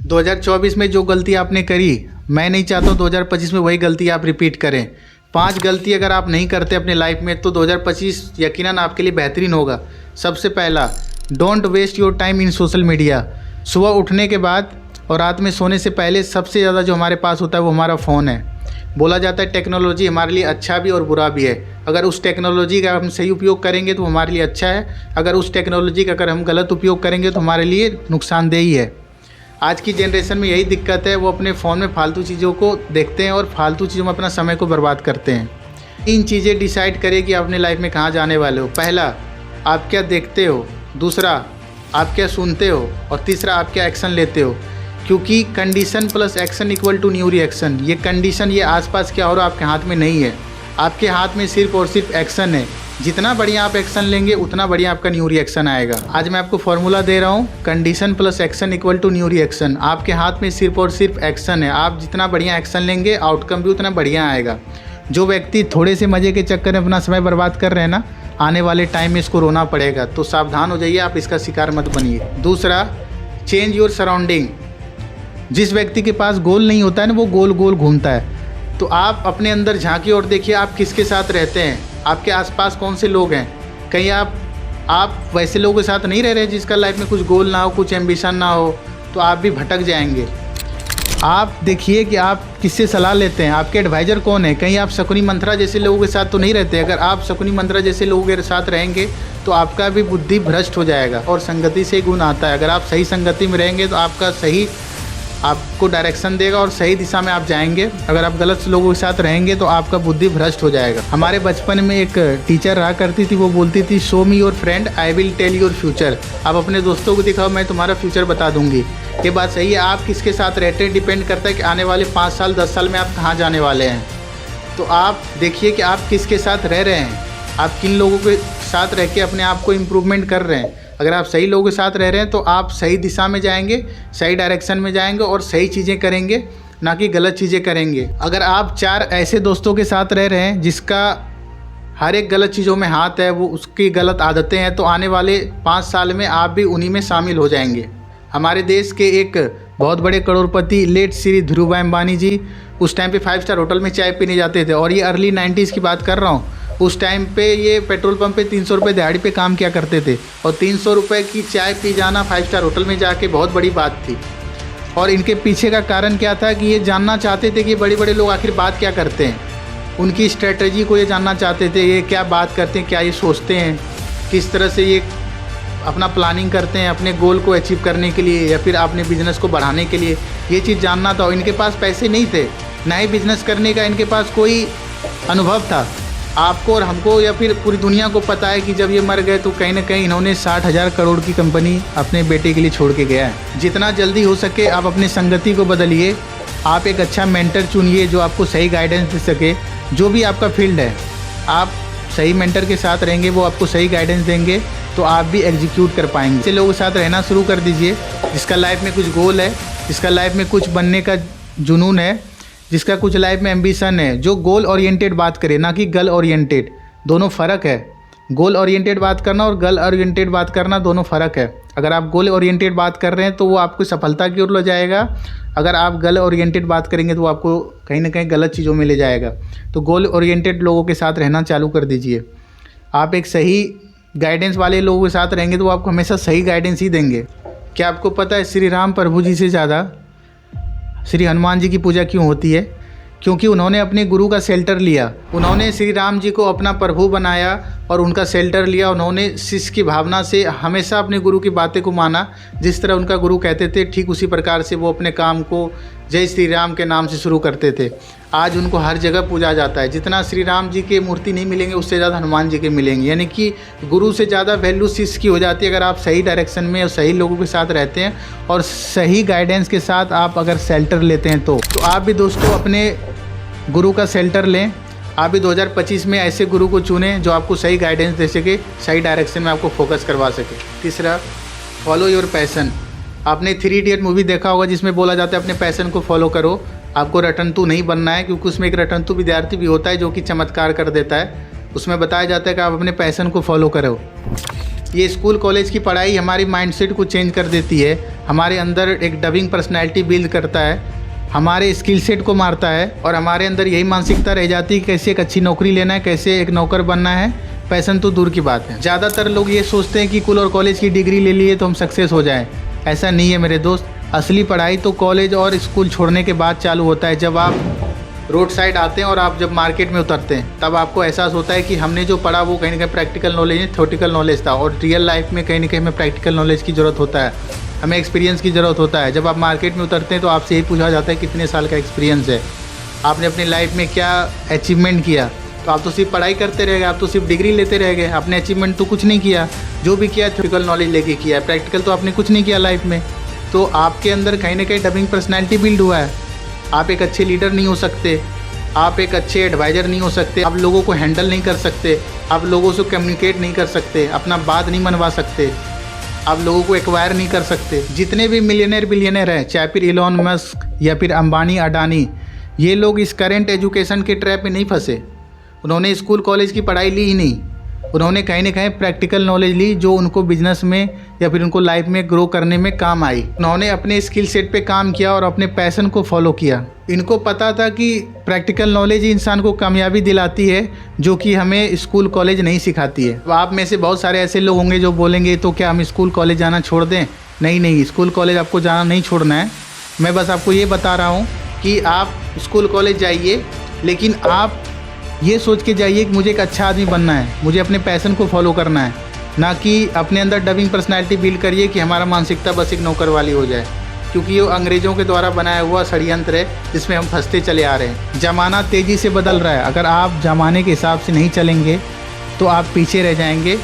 2024 में जो गलती आपने करी, मैं नहीं चाहता हूँ 2025 में वही गलती आप रिपीट करें। 5 गलती अगर आप नहीं करते अपने लाइफ में तो 2025 यकीनन आपके लिए बेहतरीन होगा। सबसे पहला, don't waste your time in social media. सुबह उठने के बाद और रात में सोने से पहले सबसे ज़्यादा जो हमारे पास होता है वो हमारा फ़ोन है। बोला जाता है टेक्नोलॉजी हमारे लिए अच्छा भी और बुरा भी है। अगर उस टेक्नोलॉजी का हम सही उपयोग करेंगे तो हमारे लिए अच्छा है, अगर उस टेक्नोलॉजी का अगर हम गलत उपयोग करेंगे तो हमारे लिए नुकसानदेह ही है। आज की जनरेशन में यही दिक्कत है, वो अपने फ़ोन में फालतू चीज़ों को देखते हैं और फालतू चीज़ों में अपना समय को बर्बाद करते हैं। 3 चीज़ें डिसाइड करें कि आप अपने लाइफ में कहाँ जाने वाले हो। पहला, आप क्या देखते हो। दूसरा, आप क्या सुनते हो। और तीसरा, आप क्या एक्शन लेते हो। क्योंकि condition plus action equal to new reaction. ये कंडीशन, ये आसपास क्या हो रहा है आपके हाथ में नहीं है, आपके हाथ में सिर्फ और सिर्फ एक्शन है। जितना बढ़िया आप एक्शन लेंगे उतना बढ़िया आपका न्यू रिएक्शन आएगा। आज मैं आपको फॉर्मूला दे रहा हूँ, condition plus action equal to new reaction. आपके हाथ में सिर्फ और सिर्फ एक्शन है। आप जितना बढ़िया एक्शन लेंगे आउटकम भी उतना बढ़िया आएगा। जो व्यक्ति थोड़े से मज़े के चक्कर में अपना समय बर्बाद कर रहे हैं ना, आने वाले टाइम में इसको रोना पड़ेगा। तो सावधान हो जाइए, आप इसका शिकार मत बनिए। दूसरा, चेंज योर सराउंडिंग। जिस व्यक्ति के पास गोल नहीं होता है ना, वो गोल गोल घूमता है। तो आप अपने अंदर झांकिए और देखिए आप किसके साथ रहते हैं, आपके आसपास कौन से लोग हैं। कहीं आप वैसे लोगों के साथ नहीं रह रहे जिसका लाइफ में कुछ गोल ना हो, कुछ एम्बिशन ना हो, तो आप भी भटक जाएंगे। आप देखिए कि आप किससे सलाह लेते हैं, आपके एडवाइज़र कौन है। कहीं आप शकुनी मंत्रा जैसे लोगों के साथ तो नहीं रहते। अगर आप शकुनी मंत्रा जैसे लोगों के साथ रहेंगे तो आपका भी बुद्धि भ्रष्ट हो जाएगा। और संगति से गुण आता है। अगर आप सही संगति में रहेंगे तो आपको डायरेक्शन देगा और सही दिशा में आप जाएंगे। अगर आप गलत लोगों के साथ रहेंगे तो आपका बुद्धि भ्रष्ट हो जाएगा। हमारे बचपन में एक टीचर रहा करती थी, वो बोलती थी, show me your friend I will tell your future. आप अपने दोस्तों को दिखाओ, मैं तुम्हारा फ्यूचर बता दूंगी। ये बात सही है। आप किसके साथ रहते हैं डिपेंड करता है कि आने वाले 5 साल 10 साल में आप कहाँ जाने वाले हैं। तो आप देखिए कि आप किसके साथ रह रहे हैं, आप किन लोगों के साथ रह के अपने आप को इम्प्रूवमेंट कर रहे हैं। अगर आप सही लोगों के साथ रह रहे हैं तो आप सही दिशा में जाएंगे, सही डायरेक्शन में जाएंगे और सही चीज़ें करेंगे, ना कि गलत चीज़ें करेंगे। अगर आप 4 ऐसे दोस्तों के साथ रह रहे हैं जिसका हर एक गलत चीज़ों में हाथ है, वो उसकी गलत आदतें हैं, तो आने वाले 5 साल में आप भी उन्हीं में शामिल हो जाएंगे। हमारे देश के एक बहुत बड़े करोड़पति लेट श्री धीरूभाई अंबानी जी उस टाइम पे 5 स्टार होटल में चाय पीने जाते थे। और ये अर्ली 90s की बात कर रहा हूँ। उस टाइम पे ये पेट्रोल पंप पे 300 रुपये दिहाड़ी पे काम किया करते थे। और 300 रुपये की चाय पी जाना 5 स्टार होटल में जाके बहुत बड़ी बात थी। और इनके पीछे का कारण क्या था कि ये जानना चाहते थे कि बड़े बड़े लोग आखिर बात क्या करते हैं। उनकी स्ट्रेटजी को ये जानना चाहते थे, ये क्या बात करते हैं, क्या ये सोचते हैं, किस तरह से ये अपना प्लानिंग करते हैं अपने गोल को अचीव करने के लिए या फिर अपने बिजनेस को बढ़ाने के लिए। ये चीज़ जानना था। और इनके पास पैसे नहीं थे, ना ही बिजनेस करने का इनके पास कोई अनुभव था। आपको और हमको या फिर पूरी दुनिया को पता है कि जब ये मर गए तो कहीं ना कहीं इन्होंने 60,000 करोड़ की कंपनी अपने बेटे के लिए छोड़ के गया है। जितना जल्दी हो सके आप अपनी संगति को बदलिए। आप एक अच्छा मेंटर चुनिए जो आपको सही गाइडेंस दे सके। जो भी आपका फील्ड है, आप सही मेंटर के साथ रहेंगे, वो आपको सही गाइडेंस देंगे तो आप भी एग्जीक्यूट कर पाएंगे। ऐसे लोगों के साथ रहना शुरू कर दीजिए जिसका लाइफ में कुछ गोल है, जिसका लाइफ में कुछ बनने का जुनून है, जिसका कुछ लाइफ में एम्बिशन है, जो गोल ओरिएंटेड बात करे, ना कि गर्ल ओरिएंटेड। दोनों फ़र्क है। गोल ओरिएंटेड बात करना और गर्ल ओरिएंटेड बात करना दोनों फ़र्क है। अगर आप गोल ओरिएंटेड बात कर रहे हैं तो वो आपको सफलता की ओर ले जाएगा। अगर आप गर्ल ओरिएंटेड बात करेंगे तो वो आपको कहीं ना कहीं गलत चीज़ों में ले जाएगा। तो गोल ओरिएंटेड लोगों के साथ रहना चालू कर दीजिए। आप एक सही गाइडेंस वाले लोगों के साथ रहेंगे तो वो आपको हमेशा सही गाइडेंस ही देंगे। क्या आपको पता है श्री राम प्रभु जी से ज़्यादा श्री हनुमान जी की पूजा क्यों होती है? क्योंकि उन्होंने अपने गुरु का शेल्टर लिया। उन्होंने श्री राम जी को अपना प्रभु बनाया और उनका शेल्टर लिया। उन्होंने शिष्य की भावना से हमेशा अपने गुरु की बातें को माना। जिस तरह उनका गुरु कहते थे ठीक उसी प्रकार से वो अपने काम को जय श्री राम के नाम से शुरू करते थे। आज उनको हर जगह पूजा जाता है। जितना श्री राम जी के मूर्ति नहीं मिलेंगे उससे ज़्यादा हनुमान जी के मिलेंगे। यानी कि गुरु से ज़्यादा वैल्यू शिष्य की हो जाती है अगर आप सही डायरेक्शन में और सही लोगों के साथ रहते हैं और सही गाइडेंस के साथ आप अगर शेल्टर लेते हैं तो आप भी दोस्तों अपने गुरु का शेल्टर लें। आप भी 2025 में ऐसे गुरु को चुनें जो आपको सही गाइडेंस दे सके, सही डायरेक्शन में आपको फोकस करवा सके। तीसरा, फॉलो योर पैशन। आपने 3 इडियट मूवी देखा होगा जिसमें बोला जाता है अपने पैशन को फॉलो करो। आपको रटंतू नहीं बनना है, क्योंकि उसमें एक रटंतू विद्यार्थी भी होता है जो कि चमत्कार कर देता है। उसमें बताया जाता है कि आप अपने पैशन को फॉलो करो। ये स्कूल कॉलेज की पढ़ाई हमारी माइंडसेट को चेंज कर देती है, हमारे अंदर एक डबिंग पर्सनैलिटी बिल्ड करता है, हमारे स्किल सेट को मारता है और हमारे अंदर यही मानसिकता रह जाती है कि कैसे एक अच्छी नौकरी लेना है, कैसे एक नौकर बनना है। पैशन तो दूर की बात है। ज़्यादातर लोग ये सोचते हैं कि स्कूल और कॉलेज की डिग्री ले लिए तो हम सक्सेस हो जाएं। ऐसा नहीं है मेरे दोस्त। असली पढ़ाई तो कॉलेज और स्कूल छोड़ने के बाद चालू होता है। जब आप रोड साइड आते हैं और आप जब मार्केट में उतरते हैं तब आपको एहसास होता है कि हमने जो पढ़ा वो कहीं ना कहीं प्रैक्टिकल नॉलेज है, थ्योरेटिकल नॉलेज था। और रियल लाइफ में कहीं ना कहीं हमें प्रैक्टिकल नॉलेज की ज़रूरत होता है, हमें एक्सपीरियंस की ज़रूरत होता है। जब आप मार्केट में उतरते हैं तो आपसे यही पूछा जाता है कितने साल का एक्सपीरियंस है, आपने अपनी लाइफ में क्या अचीवमेंट किया। तो आप तो सिर्फ पढ़ाई करते रह गए, आप तो सिर्फ डिग्री लेते रह गए, आपने अचीवमेंट तो कुछ नहीं किया। जो भी किया थ्योरेटिकल नॉलेज लेके किया है, प्रैक्टिकल तो आपने कुछ नहीं किया लाइफ में। तो आपके अंदर कहीं ना कहीं डबिंग पर्सनैलिटी बिल्ड हुआ है। आप एक अच्छे लीडर नहीं हो सकते, आप एक अच्छे एडवाइज़र नहीं हो सकते, आप लोगों को हैंडल नहीं कर सकते, आप लोगों से कम्युनिकेट नहीं कर सकते, अपना बात नहीं मनवा सकते, आप लोगों को एक्वायर नहीं कर सकते। जितने भी मिलियनर बिलियनर हैं, चाहे फिर इलॉन मस्क या फिर अंबानी अडानी, ये लोग इस करेंट एजुकेशन के ट्रैप में नहीं फंसे। उन्होंने स्कूल कॉलेज की पढ़ाई ली ही नहीं, उन्होंने कहीं ना कहीं प्रैक्टिकल नॉलेज ली जो उनको बिजनेस में या फिर उनको लाइफ में ग्रो करने में काम आई। उन्होंने अपने स्किल सेट पे काम किया और अपने पैशन को फॉलो किया। इनको पता था कि प्रैक्टिकल नॉलेज ही इंसान को कामयाबी दिलाती है, जो कि हमें स्कूल कॉलेज नहीं सिखाती है। आप में से बहुत सारे ऐसे लोग होंगे जो बोलेंगे तो क्या हम स्कूल कॉलेज जाना छोड़ दें? नहीं, स्कूल कॉलेज आपको जाना नहीं छोड़ना है। मैं बस आपको ये बता रहा हूँ कि आप स्कूल कॉलेज जाइए, लेकिन आप ये सोच के जाइए कि मुझे एक अच्छा आदमी बनना है, मुझे अपने पैशन को फॉलो करना है, ना कि अपने अंदर डबिंग पर्सनैलिटी बिल्ड करिए कि हमारा मानसिकता बस एक नौकर वाली हो जाए। क्योंकि ये अंग्रेज़ों के द्वारा बनाया हुआ षड्यंत्र है जिसमें हम फंसते चले आ रहे हैं। ज़माना तेज़ी से बदल रहा है, अगर आप ज़माने के हिसाब से नहीं चलेंगे तो आप पीछे रह जाएंगे।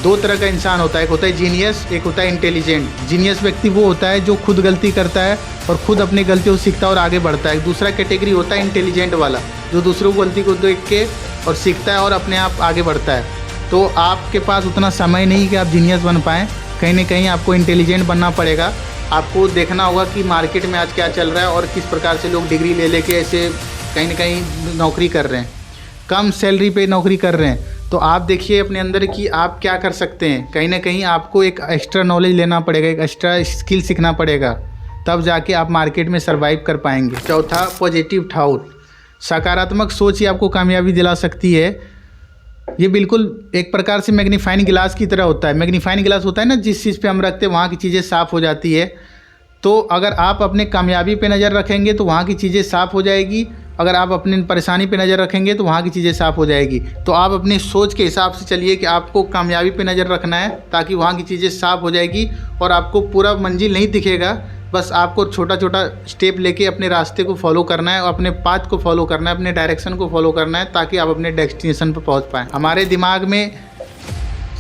दो तरह का इंसान होता है, एक होता है जीनियस, एक होता है इंटेलिजेंट। जीनियस व्यक्ति वो होता है जो खुद गलती करता है और खुद अपनी गलतियों से सीखता है और आगे बढ़ता है। दूसरा कैटेगरी होता है इंटेलिजेंट वाला, जो दूसरों की गलती को देख के और सीखता है और अपने आप आगे बढ़ता है। तो आपके पास उतना समय नहीं कि आप जीनियस बन पाएँ, कहीं ना कहीं आपको इंटेलिजेंट बनना पड़ेगा। आपको देखना होगा कि मार्केट में आज क्या चल रहा है और किस प्रकार से लोग डिग्री ले लेके ऐसे कहीं ना कहीं नौकरी कर रहे हैं, कम सैलरी पे नौकरी कर रहे हैं। तो आप देखिए अपने अंदर कि आप क्या कर सकते हैं। कहीं ना कहीं आपको एक एक्स्ट्रा नॉलेज लेना पड़ेगा, एक एक्स्ट्रा स्किल सीखना पड़ेगा, तब जाके आप मार्केट में सर्वाइव कर पाएंगे। चौथा, पॉजिटिव थॉट। सकारात्मक सोच ही आपको कामयाबी दिला सकती है। ये बिल्कुल एक प्रकार से मैग्नीफाइंग गिलास की तरह होता है। मैग्नीफाइंग गिलास होता है ना, जिस चीज़ पे हम रखते हैं वहाँ की चीज़ें साफ़ हो जाती है। तो अगर आप अपने कामयाबी पे नज़र रखेंगे तो वहाँ की चीज़ें साफ़ हो जाएगी, अगर आप अपनी परेशानी पे नज़र रखेंगे तो वहाँ की चीज़ें साफ़ हो जाएगी। तो आप अपनी सोच के हिसाब से चलिए कि आपको कामयाबी पे नज़र रखना है, ताकि वहाँ की चीज़ें साफ़ हो जाएगी और आपको पूरा मंजिल नहीं दिखेगा। बस आपको छोटा छोटा स्टेप लेके अपने रास्ते को फॉलो करना है और अपने पाथ को फॉलो करना है, अपने डायरेक्शन को फॉलो करना है, ताकि आप अपने डेस्टिनेशन पर पहुँच पाएँ। हमारे दिमाग में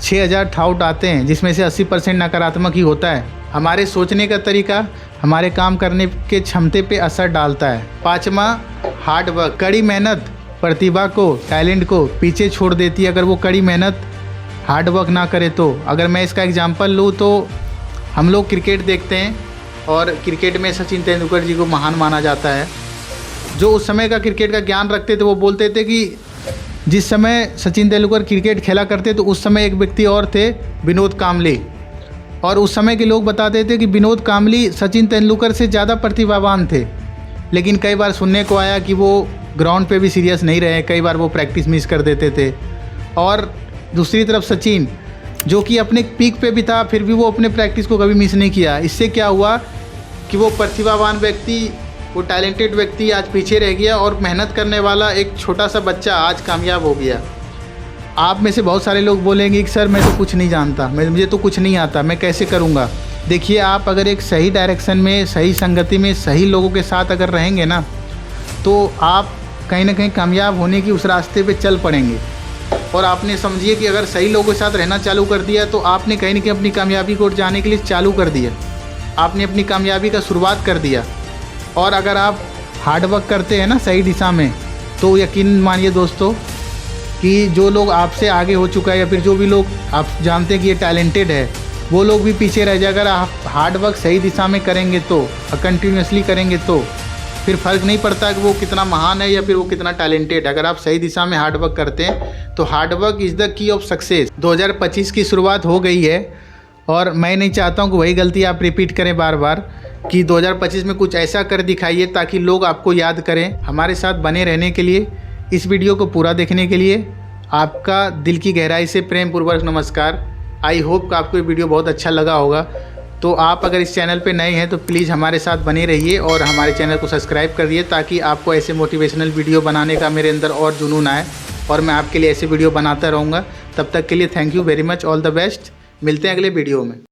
6000 थॉट आते हैं, जिसमें से 80% नकारात्मक ही होता है। हमारे सोचने का तरीका हमारे काम करने के क्षमते पे असर डालता है। पाँचवा, हार्ड वर्क। कड़ी मेहनत प्रतिभा को, टैलेंट को पीछे छोड़ देती है अगर वो कड़ी मेहनत हार्ड वर्क ना करे तो। अगर मैं इसका एग्जांपल लूँ तो हम लोग क्रिकेट देखते हैं और क्रिकेट में सचिन तेंदुलकर जी को महान माना जाता है। जो उस समय का क्रिकेट का ज्ञान रखते थे वो बोलते थे कि जिस समय सचिन तेंदुलकर क्रिकेट खेला करते तो उस समय एक व्यक्ति और थे, विनोद कांबली, और उस समय के लोग बताते थे कि विनोद कांबली सचिन तेंदुलकर से ज़्यादा प्रतिभावान थे। लेकिन कई बार सुनने को आया कि वो ग्राउंड पे भी सीरियस नहीं रहे, कई बार वो प्रैक्टिस मिस कर देते थे। और दूसरी तरफ सचिन, जो कि अपने पीक पे भी था, फिर भी वो अपने प्रैक्टिस को कभी मिस नहीं किया। इससे क्या हुआ कि वो प्रतिभावान व्यक्ति, वो टैलेंटेड व्यक्ति आज पीछे रह गया और मेहनत करने वाला एक छोटा सा बच्चा आज कामयाब हो गया। आप में से बहुत सारे लोग बोलेंगे कि सर मैं तो कुछ नहीं जानता, मुझे तो कुछ नहीं आता, मैं कैसे करूँगा। देखिए, आप अगर एक सही डायरेक्शन में, सही संगति में, सही लोगों के साथ अगर रहेंगे ना, तो आप कहीं ना कहीं कामयाब होने की उस रास्ते पे चल पड़ेंगे। और आपने समझिए कि अगर सही लोगों के साथ रहना चालू कर दिया तो आपने कहीं ना कहीं अपनी कामयाबी को जाने के लिए चालू कर दिया, आपने अपनी कामयाबी का शुरुआत कर दिया। और अगर आप हार्ड वर्क करते हैं ना सही दिशा में, तो यकीन मानिए दोस्तों कि जो लोग आपसे आगे हो चुका है या फिर जो भी लोग आप जानते हैं कि ये टैलेंटेड है, वो लोग भी पीछे रह जाए। अगर आप हार्ड वर्क सही दिशा में करेंगे तो, कंटिन्यूसली करेंगे तो फिर फ़र्क नहीं पड़ता कि वो कितना महान है या फिर वो कितना टैलेंटेड है। अगर आप सही दिशा में हार्ड वर्क करते हैं तो hard work is the key of success. 2025 की शुरुआत हो गई है और मैं नहीं चाहता हूँ कि वही गलती आप रिपीट करें बार बार, कि 2025 में कुछ ऐसा कर दिखाइए ताकि लोग आपको याद करें। हमारे साथ बने रहने के लिए, इस वीडियो को पूरा देखने के लिए आपका दिल की गहराई से प्रेम पूर्वक नमस्कार। आई होप कि आपको ये वीडियो बहुत अच्छा लगा होगा। तो आप अगर इस चैनल पे नए हैं तो प्लीज़ हमारे साथ बने रहिए और हमारे चैनल को सब्सक्राइब कर दिए, ताकि आपको ऐसे मोटिवेशनल वीडियो बनाने का मेरे अंदर और जुनून आए और मैं आपके लिए ऐसे वीडियो बनाता रहूँगा। तब तक के लिए thank you very much, all the best. मिलते हैं अगले वीडियो में।